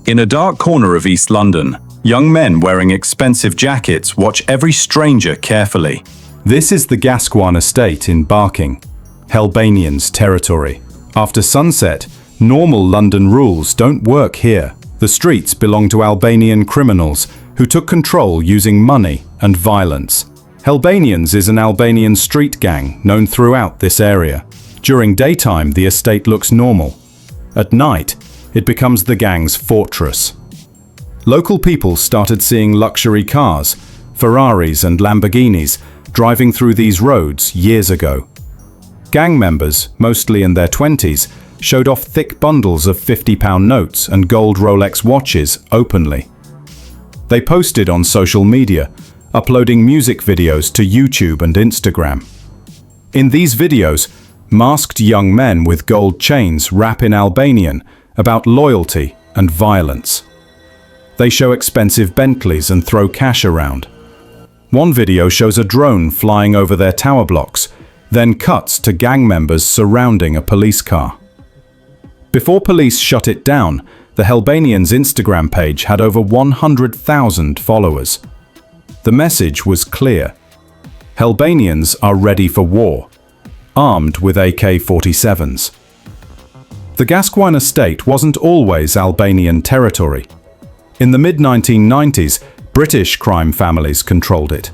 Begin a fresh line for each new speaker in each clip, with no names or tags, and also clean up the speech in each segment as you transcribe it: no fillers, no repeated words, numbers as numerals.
In a dark corner of East London, young men wearing expensive jackets watch every stranger carefully. This is the Gascoigne estate in Barking, Hellbanians territory. After sunset, normal London rules don't work here. The streets belong to Albanian criminals who took control using money and violence. Hellbanians is an Albanian street gang known throughout this area. During daytime, the estate looks normal. At night, it becomes the gang's fortress. Local people started seeing luxury cars, Ferraris and Lamborghinis, driving through these roads years ago. Gang members, mostly in their 20s, showed off thick bundles of £50 notes and gold Rolex watches openly. They posted on social media, uploading music videos to YouTube and Instagram. In these videos, masked young men with gold chains rap in Albanian about loyalty and violence. They show expensive Bentleys and throw cash around. One video shows a drone flying over their tower blocks, then cuts to gang members surrounding a police car. Before police shut it down, the Helbanians' Instagram page had over 100,000 followers. The message was clear. Helbanians are ready for war, armed with AK-47s. The Gascoigne estate wasn't always Albanian territory. In the mid-1990s, British crime families controlled it.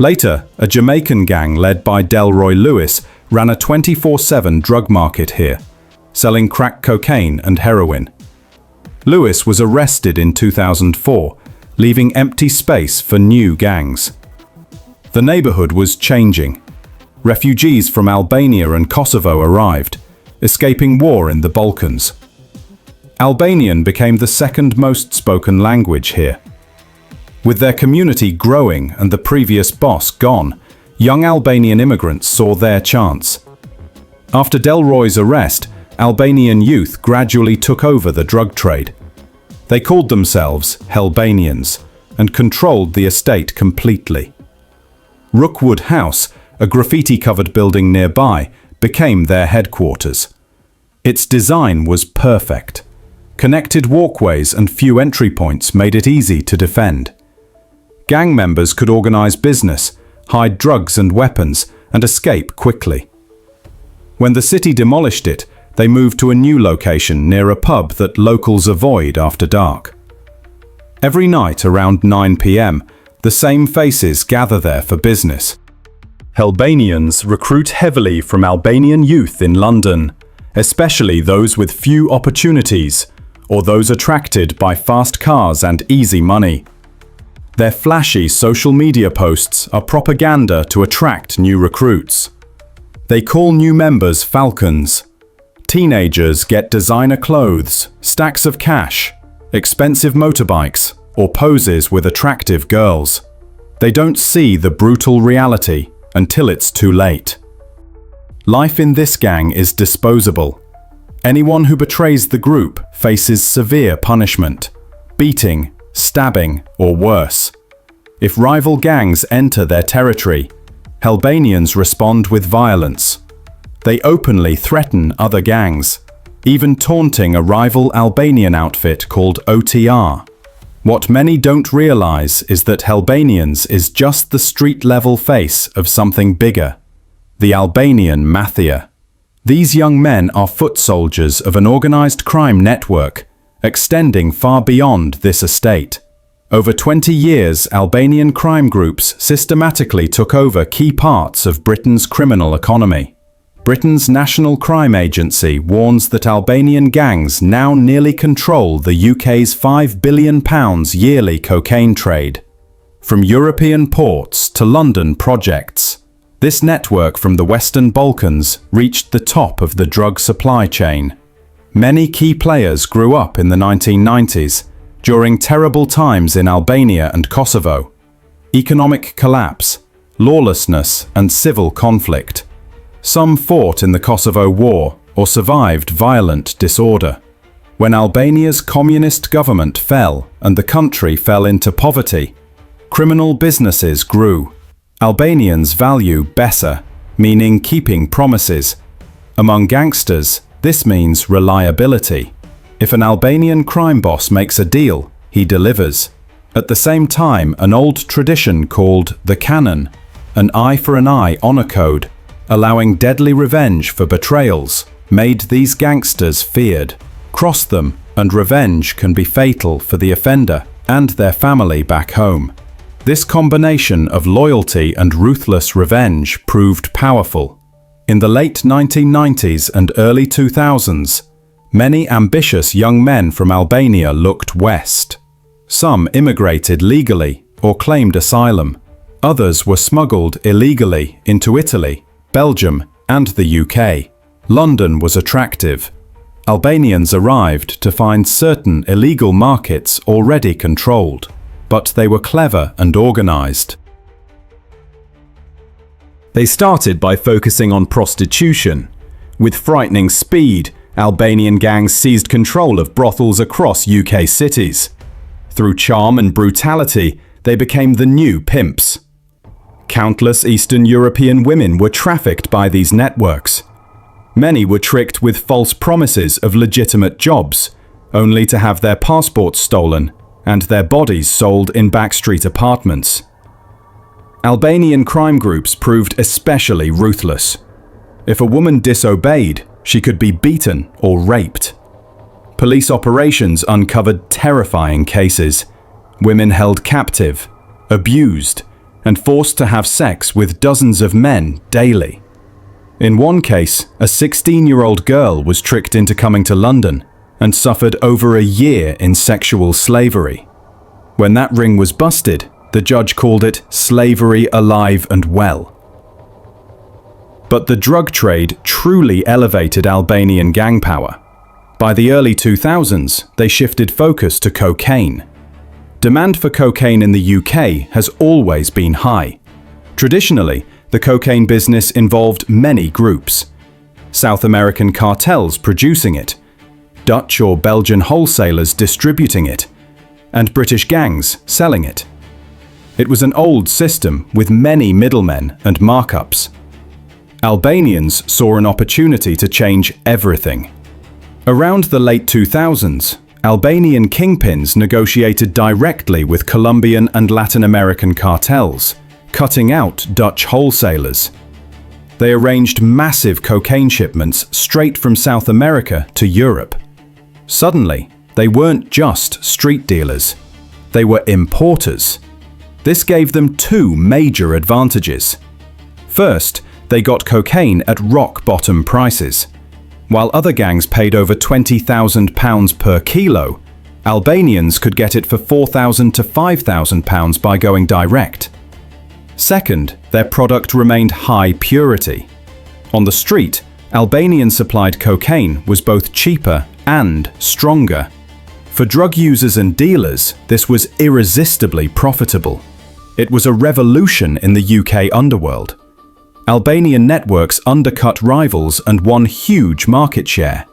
Later, a Jamaican gang led by Delroy Lewis ran a 24/7 drug market here, selling crack cocaine and heroin. Lewis was arrested in 2004, leaving empty space for new gangs. The neighborhood was changing. Refugees from Albania and Kosovo arrived, escaping war in the Balkans. Albanian became the second most spoken language here. With their community growing and the previous boss gone, young Albanian immigrants saw their chance. After Delroy's arrest, Albanian youth gradually took over the drug trade. They called themselves Hellbanians and controlled the estate completely. Rookwood House, a graffiti-covered building nearby, became their headquarters. Its design was perfect. Connected walkways and few entry points made it easy to defend. Gang members could organize business, hide drugs and weapons, and escape quickly. When the city demolished it, they moved to a new location near a pub that locals avoid after dark. Every night around 9 p.m., the same faces gather there for business. Hellbanians recruit heavily from Albanian youth in London, especially those with few opportunities or those attracted by fast cars and easy money. Their flashy social media posts are propaganda to attract new recruits. They call new members falcons. Teenagers get designer clothes, stacks of cash, expensive motorbikes, or poses with attractive girls. They don't see the brutal reality until it's too late. Life in this gang is disposable. Anyone who betrays the group faces severe punishment, beating, stabbing, or worse. If rival gangs enter their territory, Hellbanians respond with violence. They openly threaten other gangs, even taunting a rival Albanian outfit called OTR. What many don't realize is that Hellbanians is just the street-level face of something bigger, the Albanian Mafia. These young men are foot soldiers of an organized crime network, extending far beyond this estate. Over 20 years, Albanian crime groups systematically took over key parts of Britain's criminal economy. Britain's National Crime Agency warns that Albanian gangs now nearly control the UK's £5 billion yearly cocaine trade. From European ports to London projects, this network from the Western Balkans reached the top of the drug supply chain. Many key players grew up in the 1990s, during terrible times in Albania and Kosovo. Economic collapse, lawlessness, and civil conflict. Some fought in the Kosovo War or survived violent disorder. When Albania's communist government fell and the country fell into poverty, criminal businesses grew. Albanians value besa, meaning keeping promises. Among gangsters, this means reliability. If an Albanian crime boss makes a deal, he delivers. At the same time, an old tradition called the canon, an eye for an eye honor code, allowing deadly revenge for betrayals, made these gangsters feared. Cross them, and revenge can be fatal for the offender and their family back home. This combination of loyalty and ruthless revenge proved powerful. In the late 1990s and early 2000s, many ambitious young men from Albania looked west. Some immigrated legally or claimed asylum. Others were smuggled illegally into Italy, Belgium, and the UK. London was attractive. Albanians arrived to find certain illegal markets already controlled, but they were clever and organized. They started by focusing on prostitution. With frightening speed, Albanian gangs seized control of brothels across UK cities. Through charm and brutality, they became the new pimps. Countless Eastern European women were trafficked by these networks. Many were tricked with false promises of legitimate jobs, only to have their passports stolen and their bodies sold in backstreet apartments. Albanian crime groups proved especially ruthless. If a woman disobeyed, she could be beaten or raped. Police operations uncovered terrifying cases. Women held captive, abused, and forced to have sex with dozens of men daily. In one case, a 16-year-old girl was tricked into coming to London and suffered over a year in sexual slavery. When that ring was busted, the judge called it slavery alive and well. But the drug trade truly elevated Albanian gang power. By the early 2000s, they shifted focus to cocaine. Demand for cocaine in the UK has always been high. Traditionally, the cocaine business involved many groups. South American cartels producing it, Dutch or Belgian wholesalers distributing it, and British gangs selling it. It was an old system with many middlemen and markups. Albanians saw an opportunity to change everything. Around the late 2000s, Albanian kingpins negotiated directly with Colombian and Latin American cartels, cutting out Dutch wholesalers. They arranged massive cocaine shipments straight from South America to Europe. Suddenly, they weren't just street dealers. They were importers. This gave them two major advantages. First, they got cocaine at rock-bottom prices. While other gangs paid over £20,000 per kilo, Albanians could get it for £4,000 to £5,000 by going direct. Second, their product remained high purity. On the street, Albanian-supplied cocaine was both cheaper and stronger. For drug users and dealers, this was irresistibly profitable. It was a revolution in the UK underworld. Albanian networks undercut rivals and won huge market share.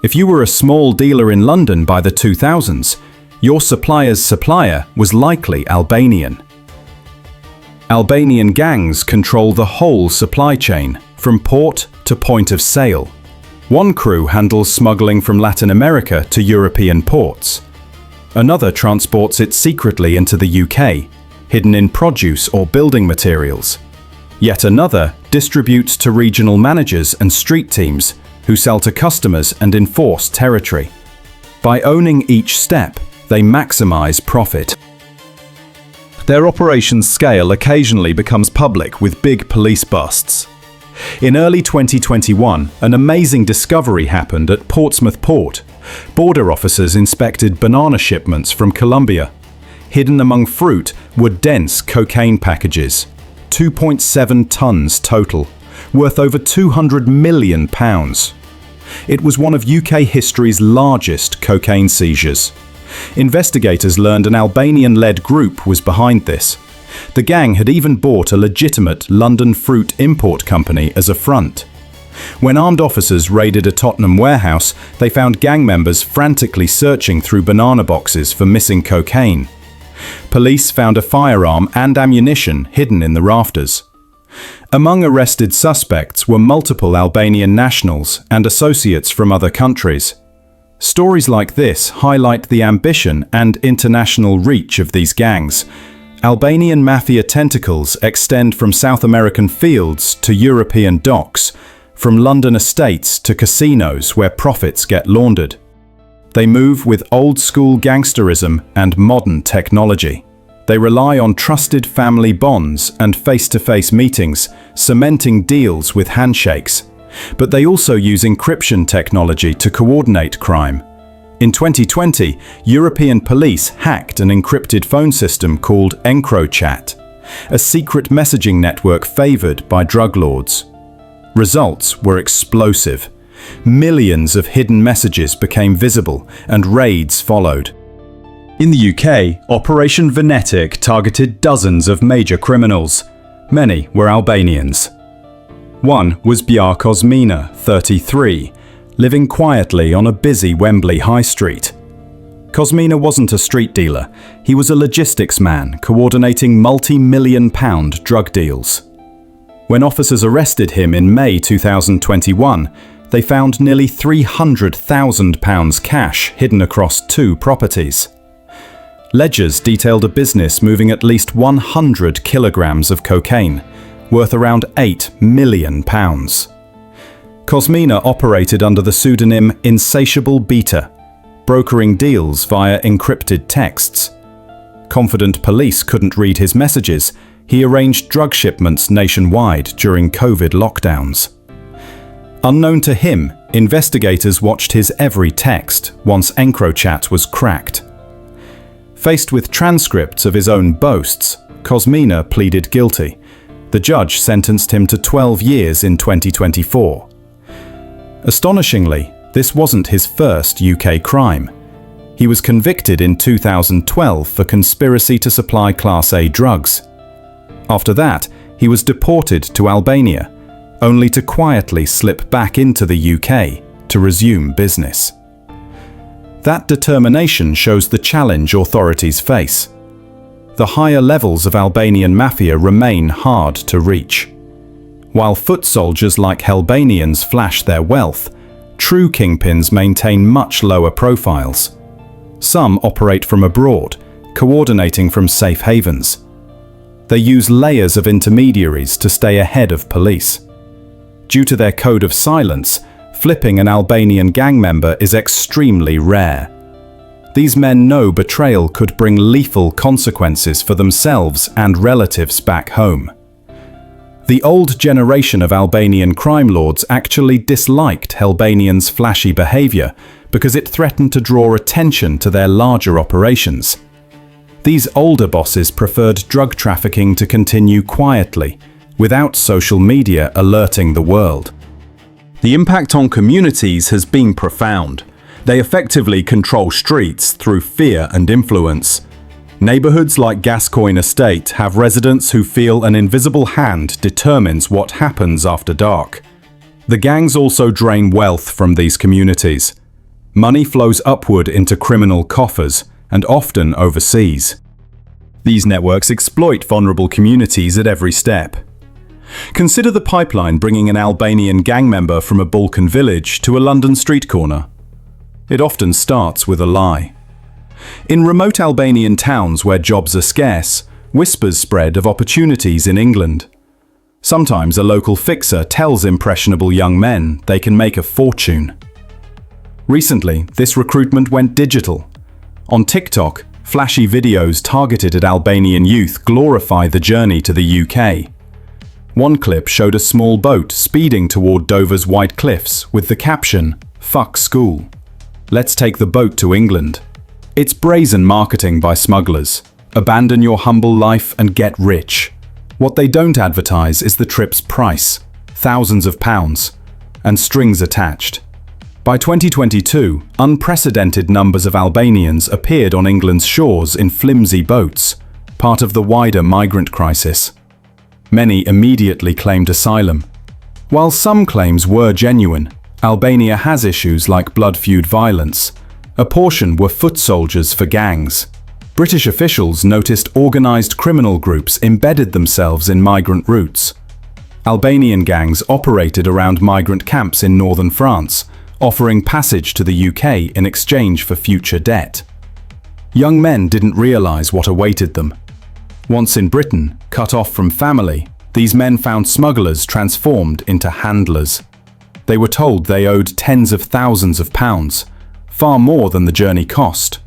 If you were a small dealer in London by the 2000s, your supplier's supplier was likely Albanian. Albanian gangs control the whole supply chain, from port to point of sale. One crew handles smuggling from Latin America to European ports. Another transports it secretly into the UK, hidden in produce or building materials. Yet another distributes to regional managers and street teams who sell to customers and enforce territory. By owning each step, they maximize profit. Their operations scale occasionally becomes public with big police busts. In early 2021, an amazing discovery happened at Portsmouth Port. Border officers inspected banana shipments from Colombia. Hidden among fruit were dense cocaine packages. 2.7 tons total, worth over £200 million. It was one of UK history's largest cocaine seizures. Investigators learned an Albanian-led group was behind this. The gang had even bought a legitimate London fruit import company as a front. When armed officers raided a Tottenham warehouse, they found gang members frantically searching through banana boxes for missing cocaine. Police found a firearm and ammunition hidden in the rafters. Among arrested suspects were multiple Albanian nationals and associates from other countries. Stories like this highlight the ambition and international reach of these gangs. Albanian Mafia tentacles extend from South American fields to European docks, from London estates to casinos where profits get laundered. They move with old-school gangsterism and modern technology. They rely on trusted family bonds and face-to-face meetings, cementing deals with handshakes. But they also use encryption technology to coordinate crime. In 2020, European police hacked an encrypted phone system called EncroChat, a secret messaging network favored by drug lords. Results were explosive. Millions of hidden messages became visible, and raids followed. In the UK, Operation Venetic targeted dozens of major criminals. Many were Albanians. One was Bjar Kosmina, 33, living quietly on a busy Wembley high street. Kosmina wasn't a street dealer. He was a logistics man coordinating multi-million-pound drug deals. When officers arrested him in May 2021, they found nearly £300,000 cash hidden across 2 properties. Ledgers detailed a business moving at least 100 kilograms of cocaine, worth around £8 million. Kosmina operated under the pseudonym Insatiable Beta, brokering deals via encrypted texts. Confident police couldn't read his messages. He arranged drug shipments nationwide during COVID lockdowns. Unknown to him, investigators watched his every text once EncroChat was cracked. Faced with transcripts of his own boasts, Kosmina pleaded guilty. The judge sentenced him to 12 years in 2024. Astonishingly, this wasn't his first UK crime. He was convicted in 2012 for conspiracy to supply Class A drugs. After that, he was deported to Albania, only to quietly slip back into the UK to resume business. That determination shows the challenge authorities face. The higher levels of Albanian Mafia remain hard to reach. While foot soldiers like Helbanians flash their wealth, true kingpins maintain much lower profiles. Some operate from abroad, coordinating from safe havens. They use layers of intermediaries to stay ahead of police. Due to their code of silence, flipping an Albanian gang member is extremely rare. These men know betrayal could bring lethal consequences for themselves and relatives back home. The old generation of Albanian crime lords actually disliked Helbanians' flashy behavior because it threatened to draw attention to their larger operations. These older bosses preferred drug trafficking to continue quietly, without social media alerting the world. The impact on communities has been profound. They effectively control streets through fear and influence. Neighborhoods like Gascoigne Estate have residents who feel an invisible hand determines what happens after dark. The gangs also drain wealth from these communities. Money flows upward into criminal coffers, and often overseas. These networks exploit vulnerable communities at every step. Consider the pipeline bringing an Albanian gang member from a Balkan village to a London street corner. It often starts with a lie. In remote Albanian towns where jobs are scarce, whispers spread of opportunities in England. Sometimes a local fixer tells impressionable young men they can make a fortune. Recently, this recruitment went digital. On TikTok, flashy videos targeted at Albanian youth glorify the journey to the UK. One clip showed a small boat speeding toward Dover's White Cliffs with the caption, "Fuck school. Let's take the boat to England." It's brazen marketing by smugglers. Abandon your humble life and get rich. What they don't advertise is the trip's price, thousands of pounds, and strings attached. By 2022, unprecedented numbers of Albanians appeared on England's shores in flimsy boats, part of the wider migrant crisis. Many immediately claimed asylum. While some claims were genuine, Albania has issues like blood feud violence. A portion were foot soldiers for gangs. British officials noticed organised criminal groups embedded themselves in migrant routes. Albanian gangs operated around migrant camps in northern France, offering passage to the UK in exchange for future debt. Young men didn't realize what awaited them. Once in Britain, cut off from family, these men found smugglers transformed into handlers. They were told they owed tens of thousands of pounds, far more than the journey cost.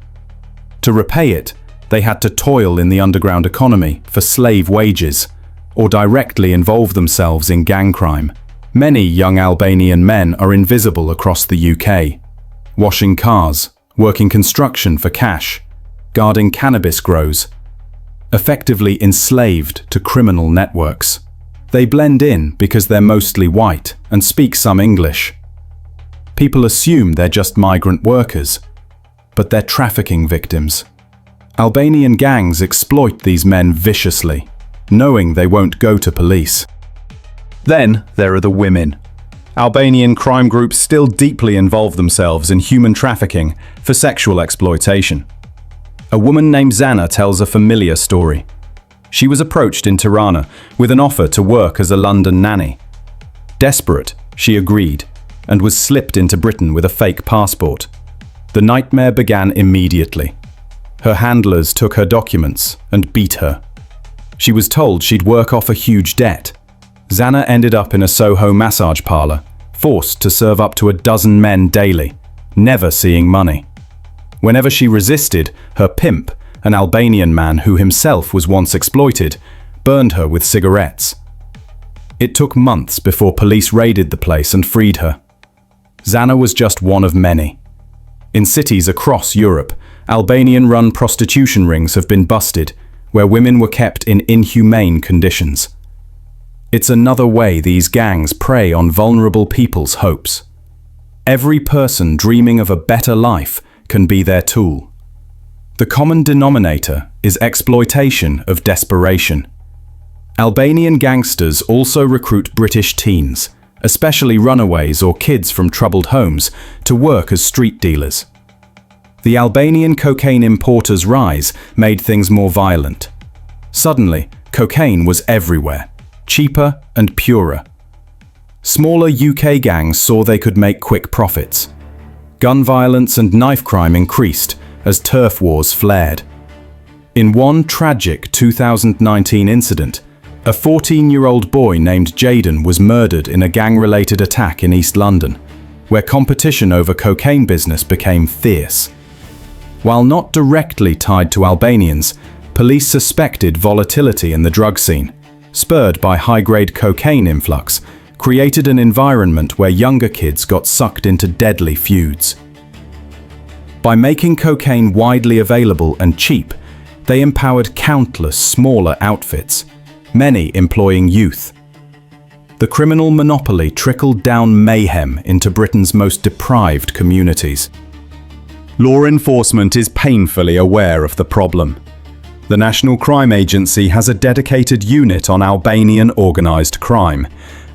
To repay it, they had to toil in the underground economy for slave wages, or directly involve themselves in gang crime. Many young Albanian men are invisible across the UK, washing cars, working construction for cash, guarding cannabis grows, effectively enslaved to criminal networks. They blend in because they're mostly white and speak some English. People assume they're just migrant workers, but they're trafficking victims. Albanian gangs exploit these men viciously, knowing they won't go to police. Then there are the women. Albanian crime groups still deeply involve themselves in human trafficking for sexual exploitation. A woman named Zana tells a familiar story. She was approached in Tirana with an offer to work as a London nanny. Desperate, she agreed and was slipped into Britain with a fake passport. The nightmare began immediately. Her handlers took her documents and beat her. She was told she'd work off a huge debt. Zana ended up in a Soho massage parlor, forced to serve up to a dozen men daily, never seeing money. Whenever she resisted, her pimp, an Albanian man who himself was once exploited, burned her with cigarettes. It took months before police raided the place and freed her. Zana was just one of many. In cities across Europe, Albanian-run prostitution rings have been busted, where women were kept in inhumane conditions. It's another way these gangs prey on vulnerable people's hopes. Every person dreaming of a better life can be their tool. The common denominator is exploitation of desperation. Albanian gangsters also recruit British teens, especially runaways or kids from troubled homes, to work as street dealers. The Albanian cocaine importers' rise made things more violent. Suddenly, cocaine was everywhere, cheaper and purer. Smaller UK gangs saw they could make quick profits. Gun violence and knife crime increased as turf wars flared. In one tragic 2019 incident, a 14-year-old boy named Jaden was murdered in a gang-related attack in East London, where competition over cocaine business became fierce. While not directly tied to Albanians, police suspected volatility in the drug scene, spurred by high-grade cocaine influx, created an environment where younger kids got sucked into deadly feuds. By making cocaine widely available and cheap, they empowered countless smaller outfits, many employing youth. The criminal monopoly trickled down mayhem into Britain's most deprived communities. Law enforcement is painfully aware of the problem. The National Crime Agency has a dedicated unit on Albanian organised crime,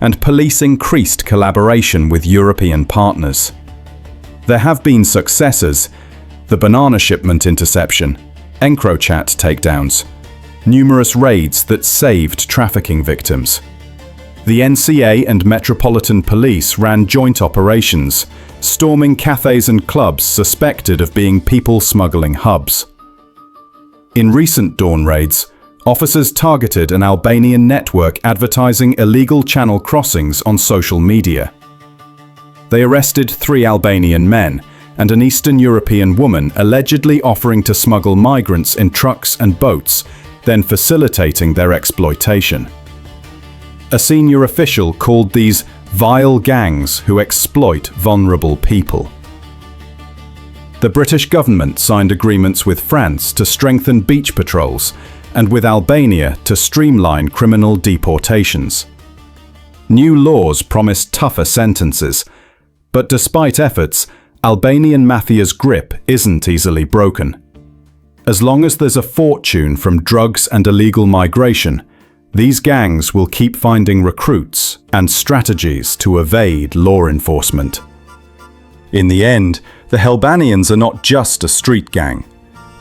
and police increased collaboration with European partners. There have been successes: the banana shipment interception, EncroChat takedowns, numerous raids that saved trafficking victims. The NCA and Metropolitan Police ran joint operations, storming cafes and clubs suspected of being people-smuggling hubs. In recent dawn raids, officers targeted an Albanian network advertising illegal channel crossings on social media. They arrested 3 Albanian men and an Eastern European woman allegedly offering to smuggle migrants in trucks and boats, then facilitating their exploitation. A senior official called these vile gangs who exploit vulnerable people. The British government signed agreements with France to strengthen beach patrols and with Albania to streamline criminal deportations. New laws promised tougher sentences, but despite efforts, Albanian Mafia's grip isn't easily broken. As long as there's a fortune from drugs and illegal migration, these gangs will keep finding recruits and strategies to evade law enforcement. In the end, the Helbanians are not just a street gang.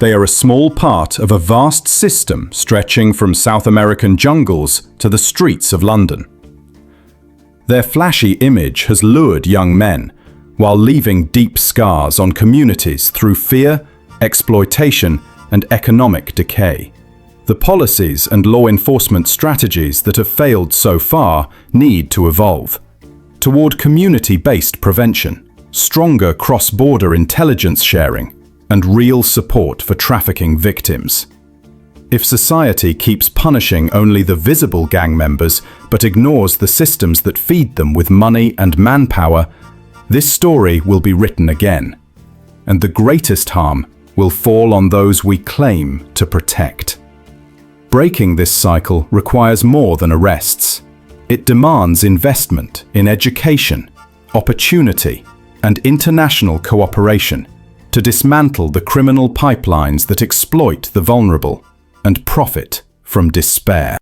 They are a small part of a vast system stretching from South American jungles to the streets of London. Their flashy image has lured young men, while leaving deep scars on communities through fear, exploitation, and economic decay. The policies and law enforcement strategies that have failed so far need to evolve toward community-based prevention, stronger cross-border intelligence sharing, and real support for trafficking victims. If society keeps punishing only the visible gang members but ignores the systems that feed them with money and manpower, this story will be written again, and the greatest harm will fall on those we claim to protect. Breaking this cycle requires more than arrests. It demands investment in education, opportunity, and international cooperation to dismantle the criminal pipelines that exploit the vulnerable and profit from despair.